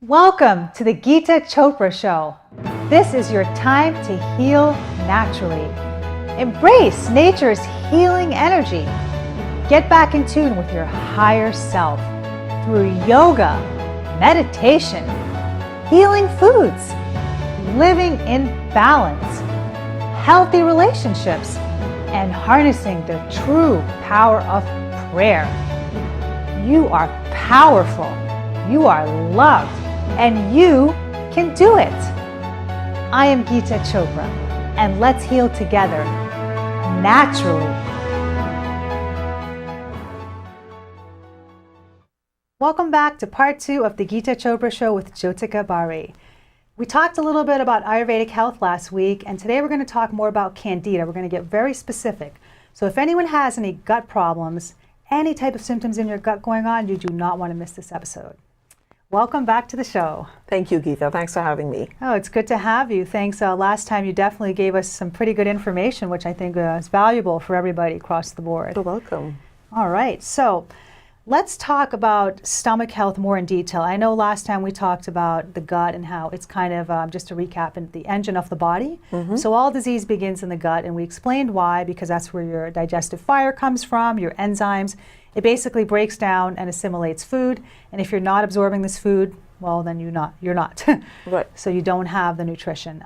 Welcome to the Geeta Chopra Show. This is your time to heal naturally. Embrace nature's healing energy. Get back in tune with your higher self through yoga, meditation, healing foods, living in balance, healthy relationships, and harnessing the true power of prayer. You are powerful. You are loved. And you can do it. I am Geeta Chopra, and let's heal together, naturally. Welcome back to part 2 of the Geeta Chopra Show with Jyotika Bari. We talked a little bit about Ayurvedic health last week, and today we're going to talk more about Candida. We're going to get very specific. So if anyone has any gut problems, any type of symptoms in your gut going on, you do not want to miss this episode. Welcome back to the show. Thank you, Geeta. Thanks for having me. Oh, it's good to have you. Thanks. Last time you definitely gave us some pretty good information, which I think is valuable for everybody across the board. You're welcome. All right. So let's talk about stomach health more in detail. I know last time we talked about the gut and how it's kind of, just to recap, the engine of the body. So all disease begins in the gut, and we explained why, because that's where your digestive fire comes from, your enzymes. It basically breaks down and assimilates food, and if you're not absorbing this food, well, then you're not. Right. So you don't have the nutrition.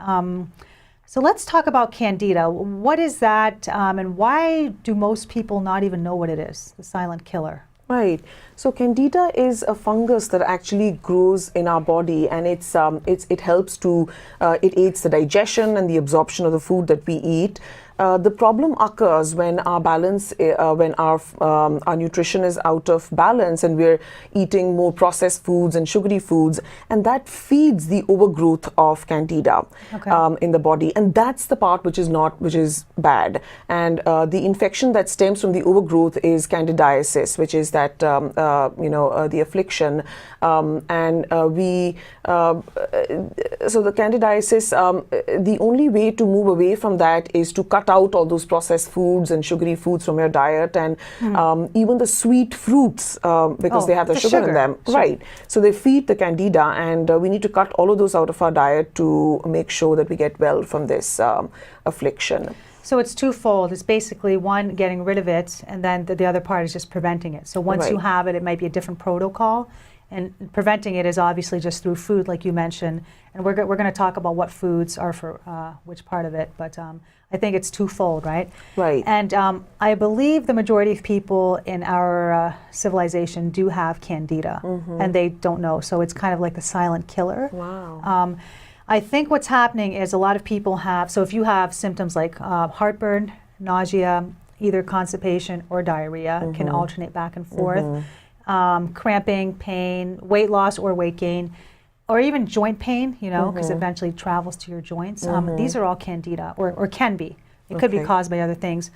So let's talk about Candida. What is that, and why do most people not even know what it is, the silent killer? Right. So Candida is a fungus that actually grows in our body, and it helps to it aids the digestion and the absorption of the food that we eat. The problem occurs when our balance, when our nutrition is out of balance, and we're eating more processed foods and sugary foods, and that feeds the overgrowth of Candida in the body, and that's the part which is bad. And the infection that stems from the overgrowth is candidiasis, which is that the affliction, so the candidiasis. The only way to move away from that is to cut out all those processed foods and sugary foods from your diet, and even the sweet fruits, because they have the sugar in them. Sure. Right. So they feed the Candida, and we need to cut all of those out of our diet to make sure that we get well from this affliction. So it's twofold. It's basically one, getting rid of it, and then the other part is just preventing it. So once you have it, it might be a different protocol. And preventing it is obviously just through food, like you mentioned. And we're going to talk about what foods are for which part of it. But I think it's twofold, right? Right. And I believe the majority of people in our civilization do have Candida, and they don't know. So it's kind of like the silent killer. Wow. I think what's happening is a lot of people have, so if you have symptoms like heartburn, nausea, either constipation or diarrhea, can alternate back and forth. Cramping, pain, weight loss or weight gain, or even joint pain, because it eventually travels to your joints. These are all Candida, or can be. It could be caused by other things.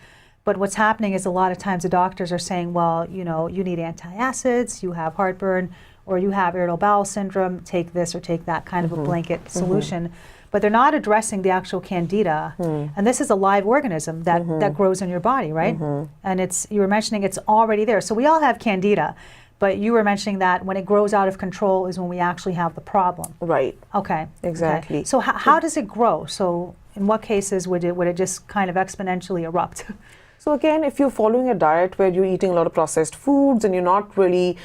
But what's happening is a lot of times the doctors are saying, well, you need antacids, you have heartburn, or you have irritable bowel syndrome, take this or take that, kind of a blanket solution. But they're not addressing the actual Candida. And this is a live organism that grows in your body, right? And you were mentioning it's already there. So we all have Candida, but you were mentioning that when it grows out of control is when we actually have the problem. Right. Okay. Exactly. Okay. So how does it grow? So in what cases would it just kind of exponentially erupt? So again, if you're following a diet where you're eating a lot of processed foods and you're not really,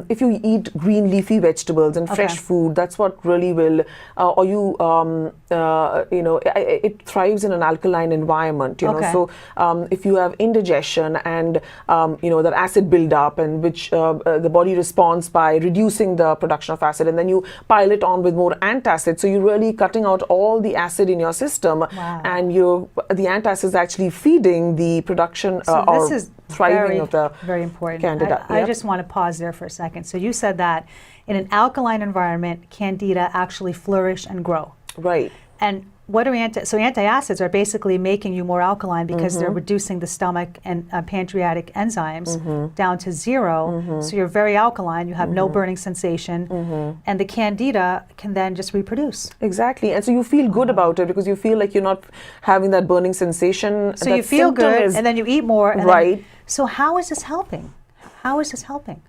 if you eat green leafy vegetables and fresh food, that's what really will, it thrives in an alkaline environment, you know. So if you have indigestion and, that acid buildup, and which the body responds by reducing the production of acid, and then you pile it on with more antacid. So you're really cutting out all the acid in your system, and the antacid is actually feeding the production this is thriving of the very important. Candida. I just want to pause there for a second. So you said that in an alkaline environment, Candida actually flourish and grow. Right. And what are antacids are basically making you more alkaline because they're reducing the stomach and pancreatic enzymes down to zero. So you're very alkaline, you have no burning sensation, and the Candida can then just reproduce. Exactly. And so you feel good about it because you feel like you're not having that burning sensation. So you feel good, and then you eat more. And right. So how is this helping? How is this helping?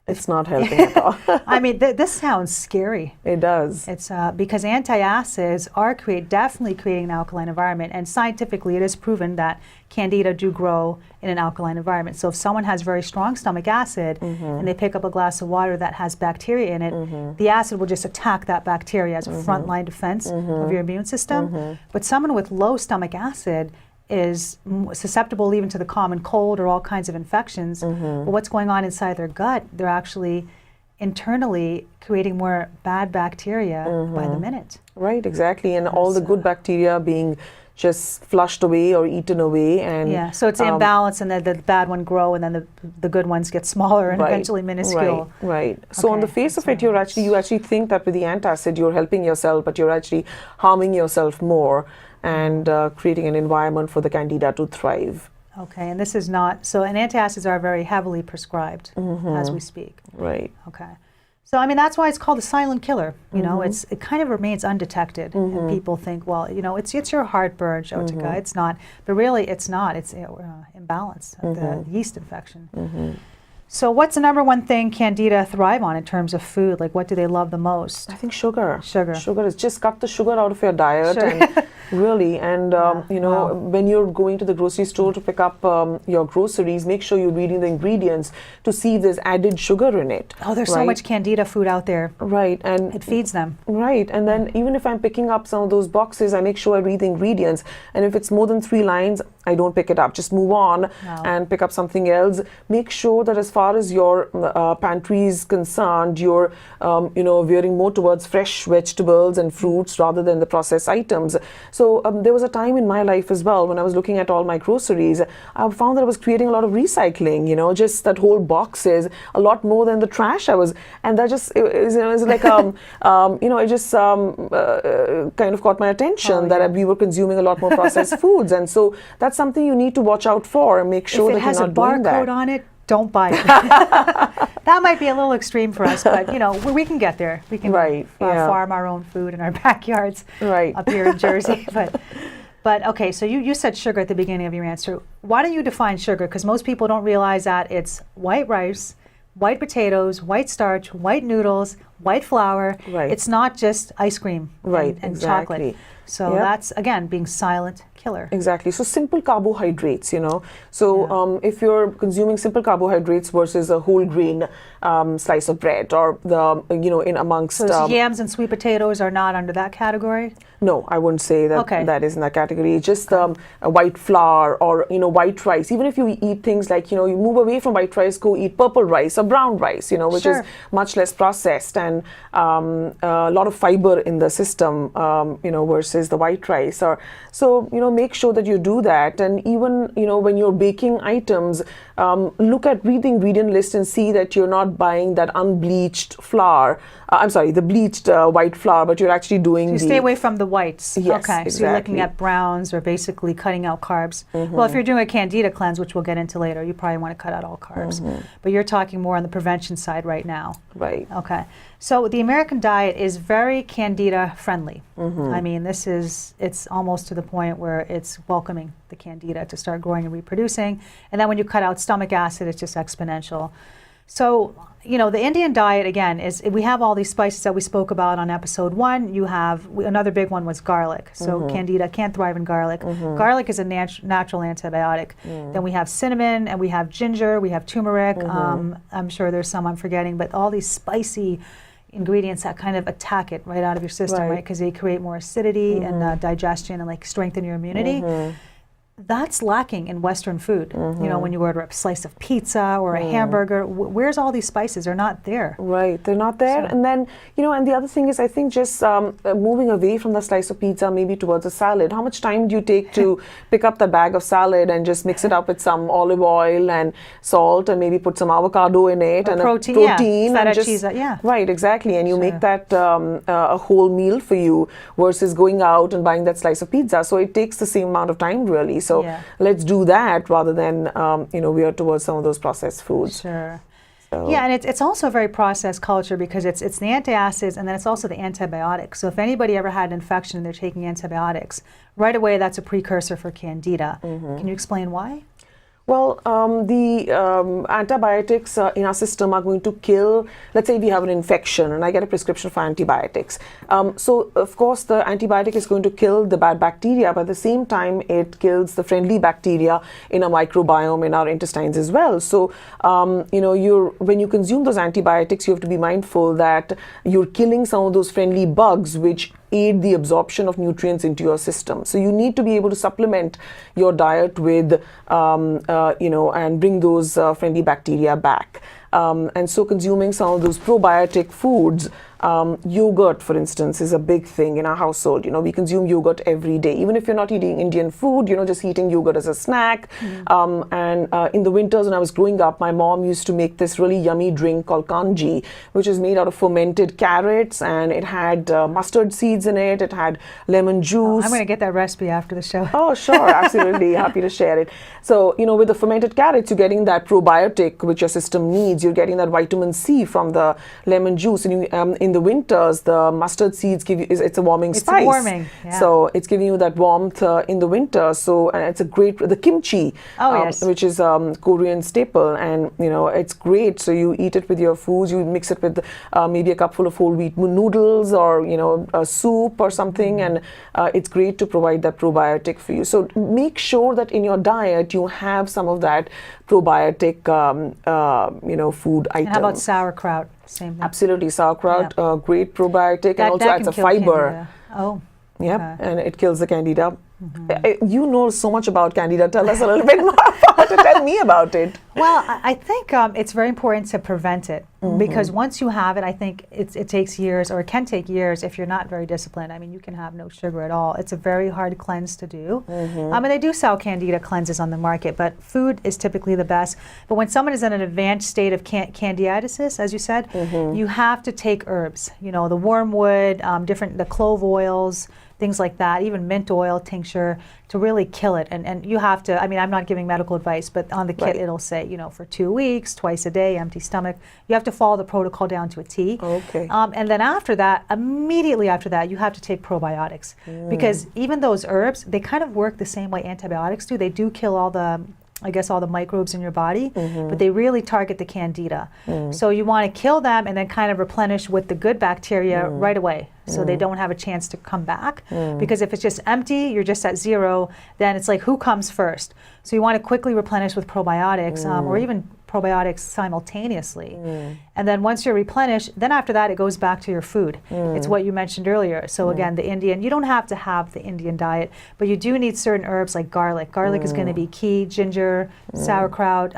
It's not helping at all. I mean, this sounds scary. It does. It's because antacids are definitely creating an alkaline environment, and scientifically it is proven that Candida do grow in an alkaline environment. So if someone has very strong stomach acid and they pick up a glass of water that has bacteria in it, the acid will just attack that bacteria as a frontline defense of your immune system. But someone with low stomach acid is susceptible even to the common cold or all kinds of infections. But what's going on inside their gut, they're actually internally creating more bad bacteria by the minute. Right, exactly. And all the good bacteria being just flushed away or eaten away. And yeah, so it's imbalance, and then the bad one grow, and then the good ones get smaller and eventually minuscule. Right. So on the face of it, you actually think that with the antacid you're helping yourself, but you're actually harming yourself more and creating an environment for the Candida to thrive. Okay, and this is not, so, and antacids are very heavily prescribed as we speak. Right. Okay. So, I mean, that's why it's called a silent killer. You know, it kind of remains undetected. And people think, well, you know, it's your heartburn, Jyotika. It's not, but really it's not. It's imbalance, the yeast infection. So what's the number one thing Candida thrive on in terms of food? Like, what do they love the most? I think sugar. Sugar. Sugar is just cut the sugar out of your diet. And really, and you know, when you're going to the grocery store to pick up your groceries, make sure you're reading the ingredients to see if there's added sugar in it. Oh, there's so much Candida food out there. Right, and it feeds them. Right, and then even if I'm picking up some of those boxes, I make sure I read the ingredients. And if it's more than 3 lines, I don't pick it up. Just move on and pick up something else. Make sure that as far as your pantry is concerned, you're you know, veering more towards fresh vegetables and fruits rather than the processed items. So there was a time in my life as well when I was looking at all my groceries, I found that I was creating a lot of recycling, you know, just that whole boxes, a lot more than the trash I was, and that just, it was like, you know, it just kind of caught my attention that we were consuming a lot more processed foods. And so that's something you need to watch out for and make sure that you're not doing that. If it has a barcode on it, don't buy it. That might be a little extreme for us, but you know, we can get there. We can farm our own food in our backyards up here in Jersey. But okay, so you said sugar at the beginning of your answer. Why don't you define sugar? Because most people don't realize that it's white rice, white potatoes, white starch, white noodles, white flour. It's not just ice cream and chocolate. So that's, again, being silent killer. Exactly. So simple carbohydrates, you know. So if you're consuming simple carbohydrates versus a whole grain slice of bread, or the, you know, in amongst... So yams and sweet potatoes are not under that category? No, I wouldn't say that that is in that category. Just a white flour or, you know, white rice. Even if you eat things like, you know, you move away from white rice, go eat purple rice or brown rice, you know, which is much less processed and a lot of fiber in the system, you know, versus the white rice. Or so, you know, make sure that you do that. And even, you know, when you're baking items, read the ingredient list and see that you're not buying that unbleached flour. I'm sorry, the bleached white flour, but you're actually doing so you stay away from the whites. Yes, okay, so you're looking at browns or basically cutting out carbs. Well, if you're doing a Candida cleanse, which we'll get into later, you probably want to cut out all carbs. But you're talking more on the prevention side right now. Right. Okay. So the American diet is very Candida friendly. I mean, it's almost to the point where it's welcoming the Candida to start growing and reproducing. And then when you cut out stomach acid, it's just exponential. So, you know, the Indian diet, again, is we have all these spices that we spoke about on episode 1. You have, another big one was garlic. So Candida can't thrive in garlic. Garlic is a natural antibiotic. Then we have cinnamon, and we have ginger, we have turmeric. I'm sure there's some I'm forgetting, but all these spicy ingredients that kind of attack it right out of your system, right? Because they create more acidity and digestion and like strengthen your immunity. That's lacking in Western food. You know, when you order a slice of pizza or a hamburger, where's all these spices? They're not there. Right, they're not there. So, and then, you know, and the other thing is, I think just moving away from the slice of pizza, maybe towards a salad. How much time do you take to pick up the bag of salad and just mix it up with some olive oil and salt and maybe put some avocado in it and protein and just cheese, right, exactly. And you make that a whole meal for you versus going out and buying that slice of pizza. So it takes the same amount of time, really. So let's do that rather than, you know, veer towards some of those processed foods. Sure. So. Yeah, and it's also a very processed culture because it's the antacids and then it's also the antibiotics. So if anybody ever had an infection and they're taking antibiotics, right away that's a precursor for Candida. Can you explain why? Well, the antibiotics in our system are going to kill, let's say we have an infection and I get a prescription for antibiotics. So, of course, the antibiotic is going to kill the bad bacteria, but at the same time, it kills the friendly bacteria in our microbiome, in our intestines as well. So, when you consume those antibiotics, you have to be mindful that you're killing some of those friendly bugs which aid the absorption of nutrients into your system. So you need to be able to supplement your diet with, and bring those friendly bacteria back. And so consuming some of those probiotic foods, yogurt, for instance, is a big thing in our household. We consume yogurt every day. Even if you're not eating Indian food, just eating yogurt as a snack. And in the winters when I was growing up, my mom used to make this really yummy drink called kanji, which is made out of fermented carrots, and it had mustard seeds in it. It had lemon juice. I'm going to get that recipe after the show. Oh, sure. Absolutely. Happy to share it. So, with the fermented carrots, you're getting that probiotic which your system needs. You're getting that vitamin C from the lemon juice. And in the winters, the mustard seeds give you, it's a warming spice. It's warming, yeah. So it's giving you that warmth in the winter. So, and it's a great, the kimchi, yes. which is Korean staple. And, it's great. So you eat it with your foods. You mix it with maybe a cupful of whole wheat noodles or, a soup or something. And it's great to provide that probiotic for you. So make sure that in your diet, you have some of that probiotic, food item. And how about sauerkraut? Same thing. Absolutely, sauerkraut, great probiotic, and also adds a fiber. Candida. Oh. Yeah, and it kills the Candida. You know so much about Candida. Tell us a little bit more about it. Tell me about it. Well, I think it's very important to prevent it because once you have it, I think it takes years, or it can take years if you're not very disciplined. I mean, you can have no sugar at all. It's a very hard cleanse to do. And they do sell Candida cleanses on the market, but food is typically the best. But when someone is in an advanced state of candidiasis, as you said, you have to take herbs. The wormwood, the clove oils, things like that, even mint oil tincture, to really kill it. And you have to, I'm not giving medical advice, but on the kit it'll say, for 2 weeks, twice a day, empty stomach. You have to follow the protocol down to a T. Okay. And then after that, immediately after that, you have to take probiotics. Because even those herbs, they kind of work the same way antibiotics do. They do kill all the microbes in your body, but they really target the Candida. So you want to kill them and then kind of replenish with the good bacteria right away, so they don't have a chance to come back. Because if it's just empty, you're just at zero, then it's like, who comes first? So you want to quickly replenish with probiotics, or even probiotics simultaneously. And then once you're replenished, then after that it goes back to your food. It's what you mentioned earlier. So again, the Indian, you don't have to have the Indian diet, but you do need certain herbs like garlic. Garlic is going to be key, ginger, sauerkraut,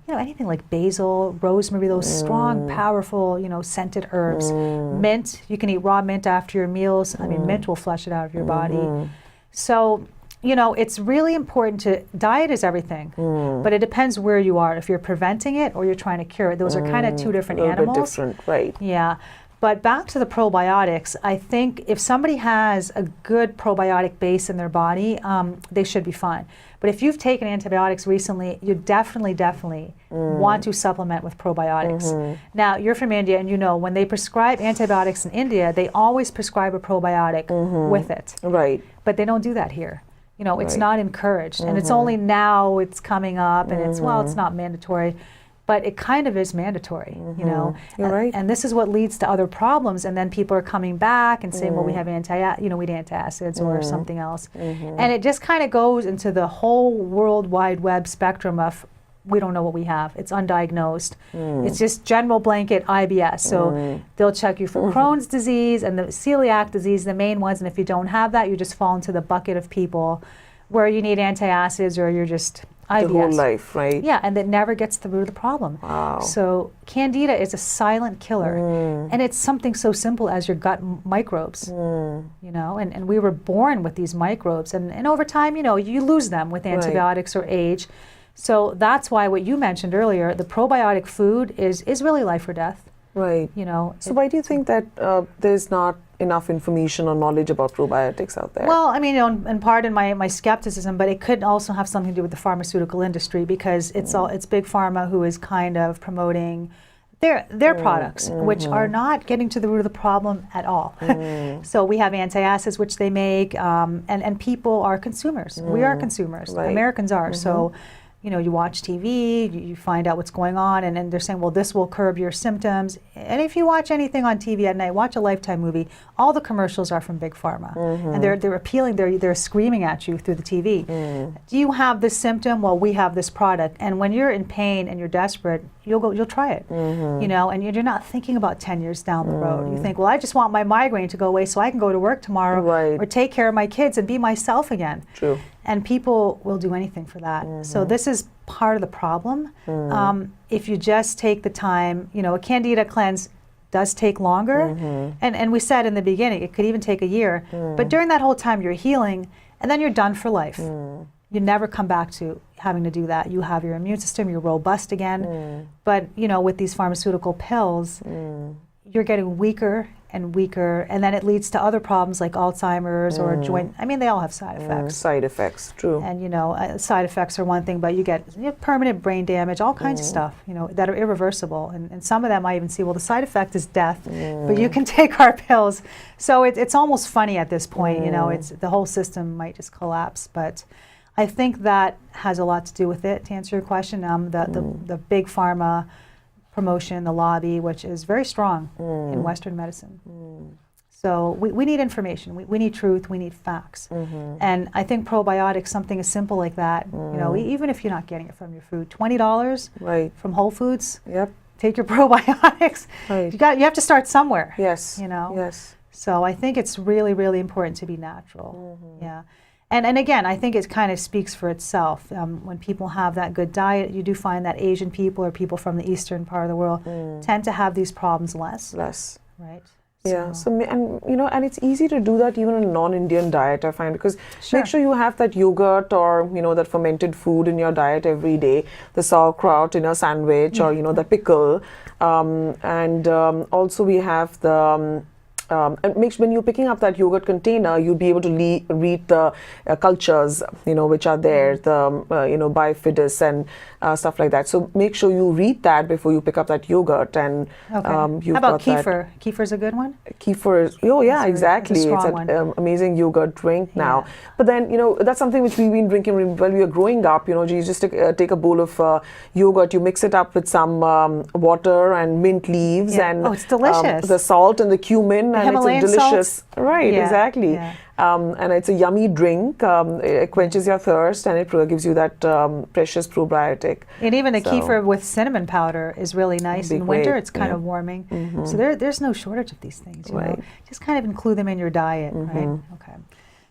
anything like basil, rosemary, those strong, powerful, scented herbs. Mint, you can eat raw mint after your meals. Mint will flush it out of your body. So it's really important diet is everything, but it depends where you are. If you're preventing it or you're trying to cure it, those are kind of two different animals. A little bit different, right. Yeah. But back to the probiotics, I think if somebody has a good probiotic base in their body, they should be fine. But if you've taken antibiotics recently, you definitely want to supplement with probiotics. Now, you're from India, and when they prescribe antibiotics in India, they always prescribe a probiotic with it. Right. But they don't do that here. It's not encouraged. And it's only now it's coming up, and it's not mandatory. But it kind of is mandatory, You're right. And this is what leads to other problems. And then people are coming back and saying, well, we have we need antacids or something else. And it just kind of goes into the whole World Wide Web spectrum of, we don't know what we have. It's undiagnosed. It's just general blanket IBS. So they'll check you for Crohn's disease and the celiac disease, the main ones. And if you don't have that, you just fall into the bucket of people where you need antacids or you're just IBS. The whole life, right? Yeah, and that never gets to the root of the problem. Wow. So Candida is a silent killer. And it's something so simple as your gut microbes, and we were born with these microbes. And over time, you lose them with antibiotics or age. So that's why what you mentioned earlier, the probiotic food is really life or death. Right. So why do you think that there's not enough information or knowledge about probiotics out there? Well, in part in my skepticism, but it could also have something to do with the pharmaceutical industry, because it's big pharma who is kind of promoting their products, which are not getting to the root of the problem at all. So we have antacids, which they make, and people are consumers. We are consumers. Right. Americans are. So you watch TV, you find out what's going on, and then they're saying, well, this will curb your symptoms. And if you watch anything on TV at night, watch a Lifetime movie, all the commercials are from Big Pharma. And they're appealing, they're screaming at you through the TV. Do you have this symptom? Well, we have this product. And when you're in pain and you're desperate, you'll try it. And you're not thinking about 10 years down the road. You think, well, I just want my migraine to go away so I can go to work tomorrow or take care of my kids and be myself again. True. And people will do anything for that. So this is part of the problem. If you just take the time, a Candida cleanse does take longer. And we said in the beginning, it could even take a year. But during that whole time, you're healing, and then you're done for life. You never come back to having to do that. You have your immune system, you're robust again. But, with these pharmaceutical pills, you're getting weaker and weaker, and then it leads to other problems like Alzheimer's or joint. I mean, they all have side effects. Side effects, true. And side effects are one thing, but you get permanent brain damage, all kinds of stuff, that are irreversible. And some of them I even see, well, the side effect is death, but you can take our pills. So it's almost funny at this point. It's the whole system might just collapse. But I think that has a lot to do with it. To answer your question, the big pharma promotion, the lobby, which is very strong in Western medicine. So we need information. We need truth. We need facts. And I think probiotics, something as simple like that, even if you're not getting it from your food, $20 from Whole Foods. Yep. Take your probiotics. Right. You have to start somewhere. Yes. Yes. So I think it's really, really important to be natural. Yeah. And again, I think it kind of speaks for itself. When people have that good diet, you do find that Asian people or people from the eastern part of the world tend to have these problems less. Right? Yeah. And it's easy to do that even in a non-Indian diet, I find, because make sure you have that yogurt or that fermented food in your diet every day, the sauerkraut in a sandwich or the pickle, and also we have the. And make sure when you're picking up that yogurt container, you'll be able to read the cultures, which are there, the bifidus and stuff like that. So make sure you read that before you pick up that yogurt. And you've how about kefir? Kefir's a good one. Kefir is exactly. It's an amazing yogurt drink now. But then that's something which we've been drinking when we were growing up. You just take a bowl of yogurt, you mix it up with some water and mint leaves and it's delicious. The salt and the cumin. And Himalayan it's a delicious, salts. right? Exactly. And it's a yummy drink. It quenches your thirst, and it gives you that precious probiotic. And even the kefir with cinnamon powder is really nice in winter. It's kind of warming. So there's no shortage of these things. You know? Just kind of include them in your diet, right? Okay.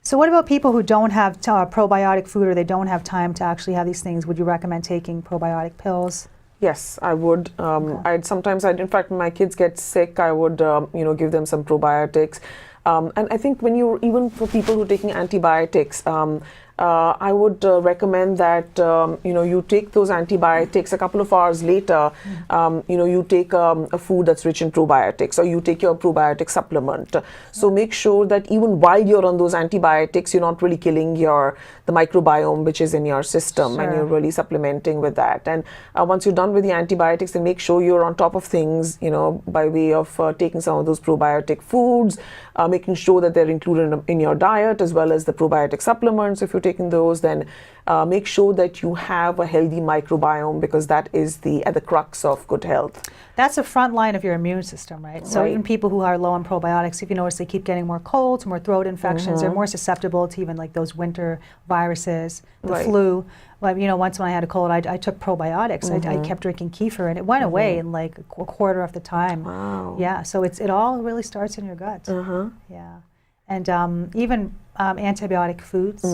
So what about people who don't have probiotic food or they don't have time to actually have these things? Would you recommend taking probiotic pills? Yes, I would. In fact, when my kids get sick, I would, give them some probiotics. And I think even for people who are taking antibiotics, I would recommend that, you take those antibiotics a couple of hours later, you take a food that's rich in probiotics, or you take your probiotic supplement. So make sure that even while you're on those antibiotics, you're not really killing the microbiome which is in your system, and you're really supplementing with that. And once you're done with the antibiotics, then make sure you're on top of things, by way of taking some of those probiotic foods, making sure that they're included in your diet, as well as the probiotic supplements. If you're taking those, then make sure that you have a healthy microbiome, because that is at the crux of good health. That's the front line of your immune system, right? So even people who are low on probiotics, if you notice, they keep getting more colds, more throat infections. They're more susceptible to even like those winter viruses, the flu. Well, once when I had a cold, I took probiotics. I kept drinking kefir, and it went away in like a quarter of the time. Wow. Yeah, so it all really starts in your gut. Yeah. And even antibiotic foods,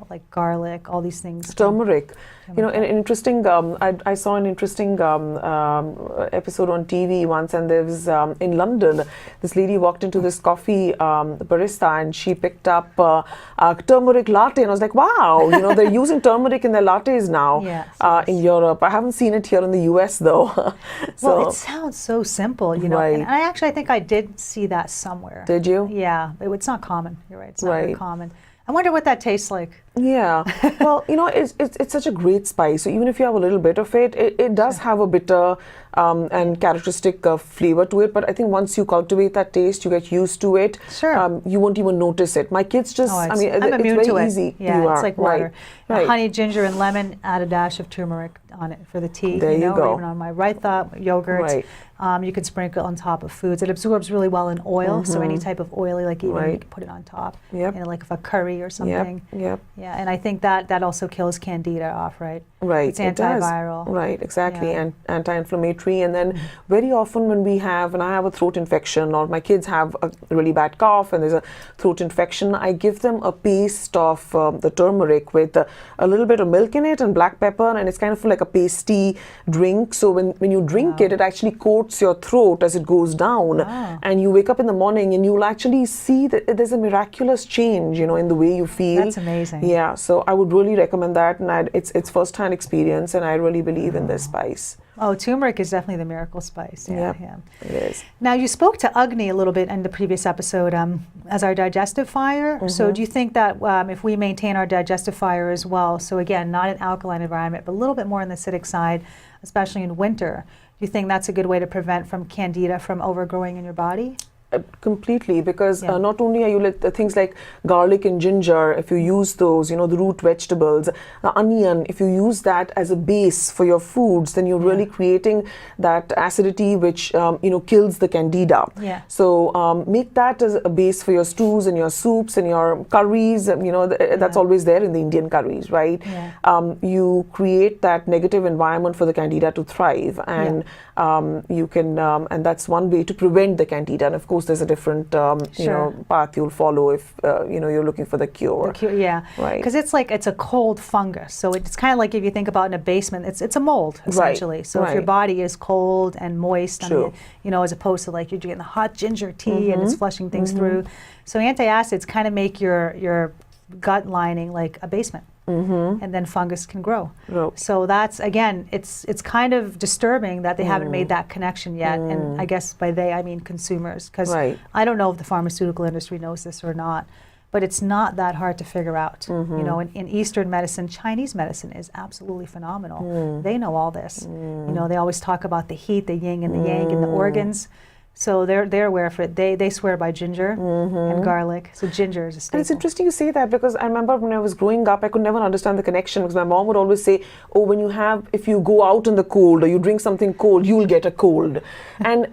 like garlic, all these things. Turmeric. An interesting, I saw an interesting episode on TV once, and there was, in London, this lady walked into this coffee barista, and she picked up a turmeric latte, and I was like, wow, they're using turmeric in their lattes now in Europe. I haven't seen it here in the US, though. Well, it sounds so simple, And I think I did see that somewhere. Did you? Yeah, it's not common. You're right. It's not very common. I wonder what that tastes like. Yeah. Well, it's such a great spice. So even if you have a little bit of it, it does have a bitter and characteristic flavor to it. But I think once you cultivate that taste, you get used to it. Sure. You won't even notice it. My kids just, I'm it's immune very to it. easy. Yeah, You it's are. like water. Right. Honey, ginger, and lemon, add a dash of turmeric on it for the tea. There you go. Or even on my raita, yogurt. Right. You can sprinkle on top of foods. It absorbs really well in oil, so any type of oily, like even you can put it on top, like a curry or something. Yep. Yeah, and I think that also kills Candida off, right? Right. It's antiviral. Right, exactly, Yeah. and anti-inflammatory. And then very often when I have a throat infection, or my kids have a really bad cough and there's a throat infection, I give them a paste of the turmeric with a little bit of milk in it and black pepper, and it's kind of like a pasty drink. So when you drink it actually coats your throat as it goes down, and you wake up in the morning and you'll actually see that there's a miraculous change, in the way you feel. That's amazing. Yeah, so I would really recommend that, and it's first-hand experience, and I really believe in this spice. Oh, turmeric is definitely the miracle spice. Yeah. It is. Now, you spoke to Agni a little bit in the previous episode as our digestive fire. So do you think that if we maintain our digestive fire as well, so again, not an alkaline environment, but a little bit more on the acidic side, especially in winter, do you think that's a good way to prevent from Candida from overgrowing in your body? Completely, because not only are you things like garlic and ginger, if you use those, the root vegetables, the onion, if you use that as a base for your foods, then you're really creating that acidity which kills the Candida. So make that as a base for your stews and your soups and your curries. That's always there in the Indian curries, right? You create that negative environment for the Candida to thrive, and you can, and that's one way to prevent the Candida. And of course, there's a different path you'll follow if you're looking for the cure. Right. Because it's a cold fungus, so it's kind of like if you think about in a basement, it's a mold essentially. So if your body is cold and moist, as opposed to like you're drinking the hot ginger tea and it's flushing things through. So antacids kind of make your gut lining like a basement. And then fungus can grow. So that's, again, it's kind of disturbing that they haven't made that connection yet. And I guess by they, I mean consumers, because I don't know if the pharmaceutical industry knows this or not, but it's not that hard to figure out. In Eastern medicine, Chinese medicine is absolutely phenomenal. They know all this. They always talk about the heat, the yin and the yang, and the organs. So they're aware of it. They swear by ginger and garlic. So ginger is a staple. And it's interesting you say that, because I remember when I was growing up, I could never understand the connection, because my mom would always say, oh, if you go out in the cold or you drink something cold, you'll get a cold. And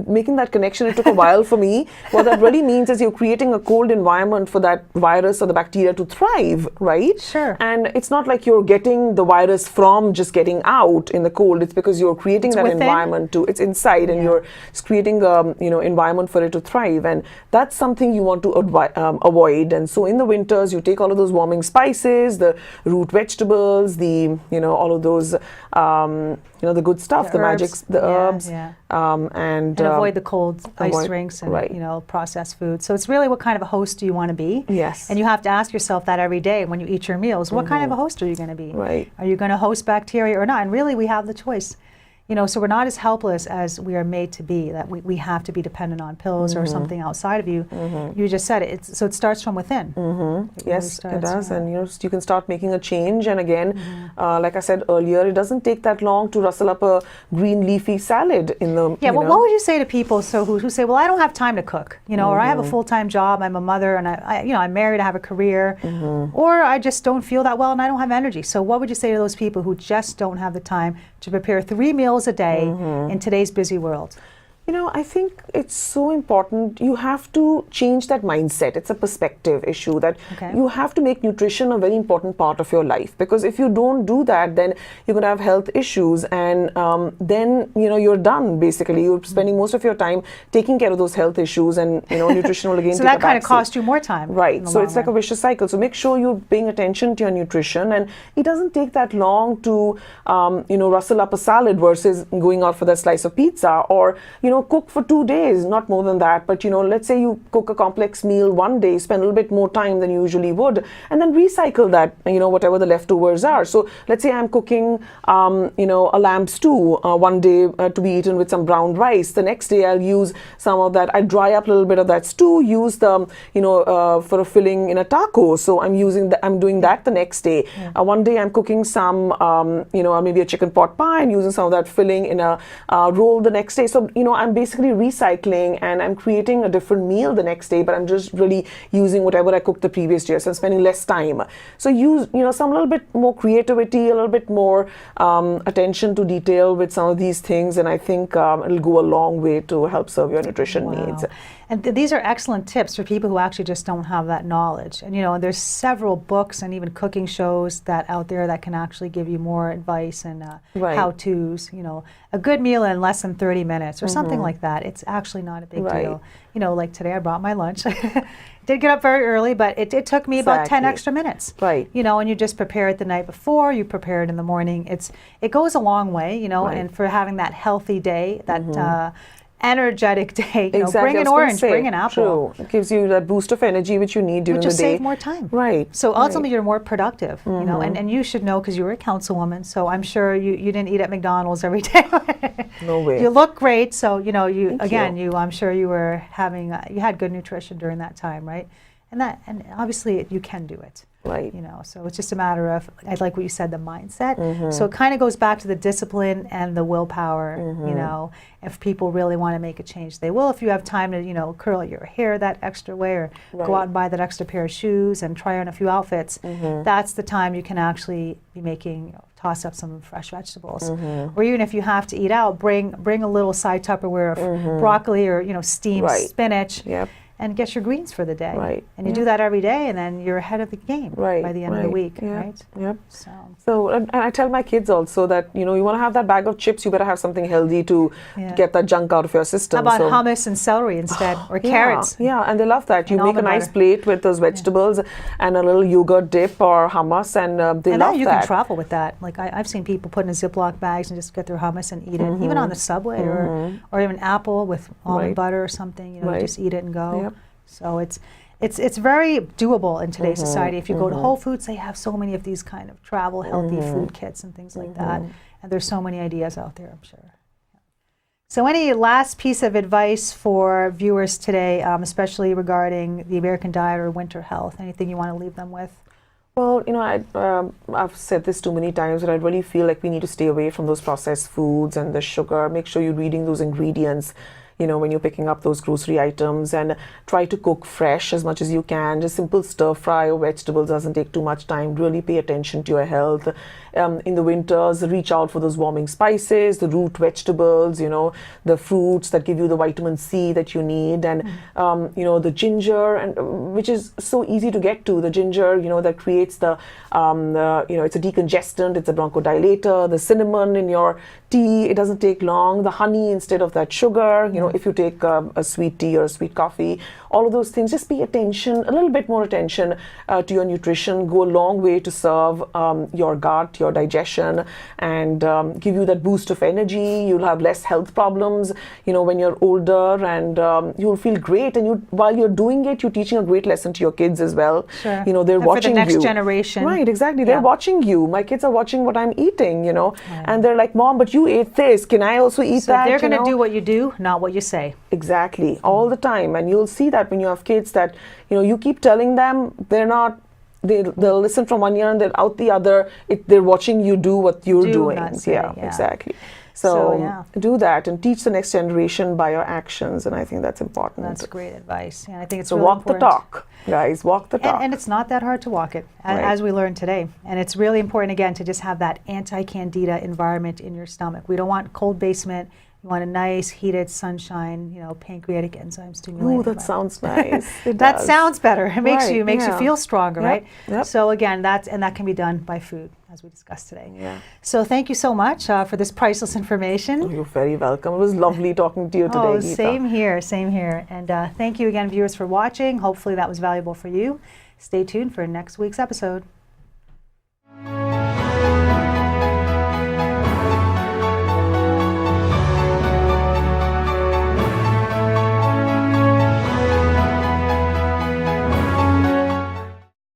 making that connection, it took a while for me. What that really means is you're creating a cold environment for that virus or the bacteria to thrive, right? Sure. And it's not like you're getting the virus from just getting out in the cold. It's because you're creating that environment it's inside, and you're creating environment for it to thrive, and that's something you want to avoid. And so in the winters, you take all of those warming spices, the root vegetables, the all of those the good stuff, the magics, the herbs, and avoid the cold ice drinks and processed food. So it's really, what kind of a host do you want to be? Yes. And you have to ask yourself that every day when you eat your meals. What kind of a host are you going to be? Right. Are you going to host bacteria or not? And really, we have the choice. So we're not as helpless as we are made to be, that we have to be dependent on pills or something outside of you. You just said it. So it starts from within. Yes, it does. And you can start making a change. And again, like I said earlier, it doesn't take that long to rustle up a green leafy salad in the well, what would you say to people who say, well, I don't have time to cook, or I have a full-time job, I'm a mother, and I'm married, I have a career, or I just don't feel that well and I don't have energy. So what would you say to those people who just don't have the time to prepare 3 meals a day in today's busy world? I think it's so important. You have to change that mindset. It's a perspective issue that you have to make nutrition a very important part of your life, because if you don't do that, then you're going to have health issues, and then you're done. Basically, you're spending most of your time taking care of those health issues, and nutrition will again so that kind of costs you more time. Right. So it's like a vicious cycle. So make sure you're paying attention to your nutrition, and it doesn't take that long to rustle up a salad versus going out for that slice of pizza, or cook for 2 days, not more than that. But, let's say you cook a complex meal one day, spend a little bit more time than you usually would, and then recycle that, whatever the leftovers are. So let's say I'm cooking, a lamb stew one day to be eaten with some brown rice. The next day I'll use some of that. I dry up a little bit of that stew, use the, for a filling in a taco. So I'm doing that the next day. One day I'm cooking some, maybe a chicken pot pie and using some of that filling in a roll the next day. So, I'm basically recycling and I'm creating a different meal the next day, but I'm just really using whatever I cooked the previous year. So I'm spending less time. So use, some little bit more creativity, a little bit more attention to detail with some of these things. And I think it'll go a long way to help serve your nutrition needs. And these are excellent tips for people who actually just don't have that knowledge. And there's several books and even cooking shows that out there that can actually give you more advice and how-tos. A good meal in less than 30 minutes or something like that. It's actually not a big deal. Like today I brought my lunch. Did get up very early, but it took me about 10 extra minutes. Right. And you just prepare it the night before, you prepare it in the morning. It goes a long way, and for having that healthy day, that energetic day, bring an orange, bring an apple. True. It gives you that boost of energy which you need during the day. Just save more time. Right. So ultimately you're more productive, and you should know because you were a councilwoman, so I'm sure you didn't eat at McDonald's every day. No way. You look great, so I'm sure you were having you had good nutrition during that time, right? And obviously you can do it. Right. So it's just a matter of, I like what you said, the mindset. So it kind of goes back to the discipline and the willpower, if people really want to make a change, they will. If you have time to, curl your hair that extra way or go out and buy that extra pair of shoes and try on a few outfits, that's the time you can actually be making, toss up some fresh vegetables. Or even if you have to eat out, bring a little side Tupperware of broccoli or, steamed spinach. And get your greens for the day. Right. And you do that every day, and then you're ahead of the game by the end of the week, right? Yep. So and I tell my kids also that, you want to have that bag of chips, you better have something healthy to get that junk out of your system. How about hummus and celery instead, or carrots? Yeah, and they love that. You make a nice plate with those vegetables and a little yogurt dip or hummus, and they love that. And you can travel with that. Like I've seen people put in Ziploc bags and just get their hummus and eat it, even on the subway, or even apple with almond butter or something. You just eat it and go. Yep. So it's very doable in today's society. If you go to Whole Foods, they have so many of these kind of travel healthy food kits and things like that. And there's so many ideas out there, I'm sure. So any last piece of advice for viewers today, especially regarding the American diet or winter health? Anything you want to leave them with? Well, I've said this too many times, but I really feel like we need to stay away from those processed foods and the sugar. Make sure you're reading those ingredients, when you're picking up those grocery items, and try to cook fresh as much as you can. Just simple stir fry or vegetables doesn't take too much time. Really pay attention to your health. In the winters, reach out for those warming spices, the root vegetables, the fruits that give you the vitamin C that you need, and the ginger, and which is so easy to get to. The ginger, that creates the it's a decongestant, it's a bronchodilator. The cinnamon in your tea, it doesn't take long. The honey instead of that sugar, if you take a sweet tea or a sweet coffee, all of those things, just pay attention, a little bit more attention to your nutrition, go a long way to serve your gut, your digestion, and give you that boost of energy. You'll have less health problems, when you're older, and you'll feel great. And while you're doing it, you're teaching a great lesson to your kids as well. Sure. They're and watching for the next you. generation. Right, exactly. They're watching you. My kids are watching what I'm eating, and they're like, Mom, but you ate this. Can I also eat that? So they're going to do what you do, not what you say. Exactly, all the time. And you'll see that when you have kids that, you keep telling them, they'll listen from one ear and then out the other. They're watching you do what you're doing. Exactly. So do that and teach the next generation by your actions, and I think that's important. That's great advice. Yeah, I think it's so really walk important. the talk, guys. Walk the talk. And it's not that hard to walk it, as we learned today. And it's really important, again, to just have that anti-Candida environment in your stomach. We don't want cold basement. You want a nice, heated, sunshine, pancreatic enzyme stimulating. Oh, that sounds nice. That sounds better. It makes you feel stronger, right? Yep. So again, that can be done by food, as we discussed today. Yeah. So thank you so much for this priceless information. Oh, you're very welcome. It was lovely talking to you today, Oh, Geeta. Same here. And thank you again, viewers, for watching. Hopefully that was valuable for you. Stay tuned for next week's episode.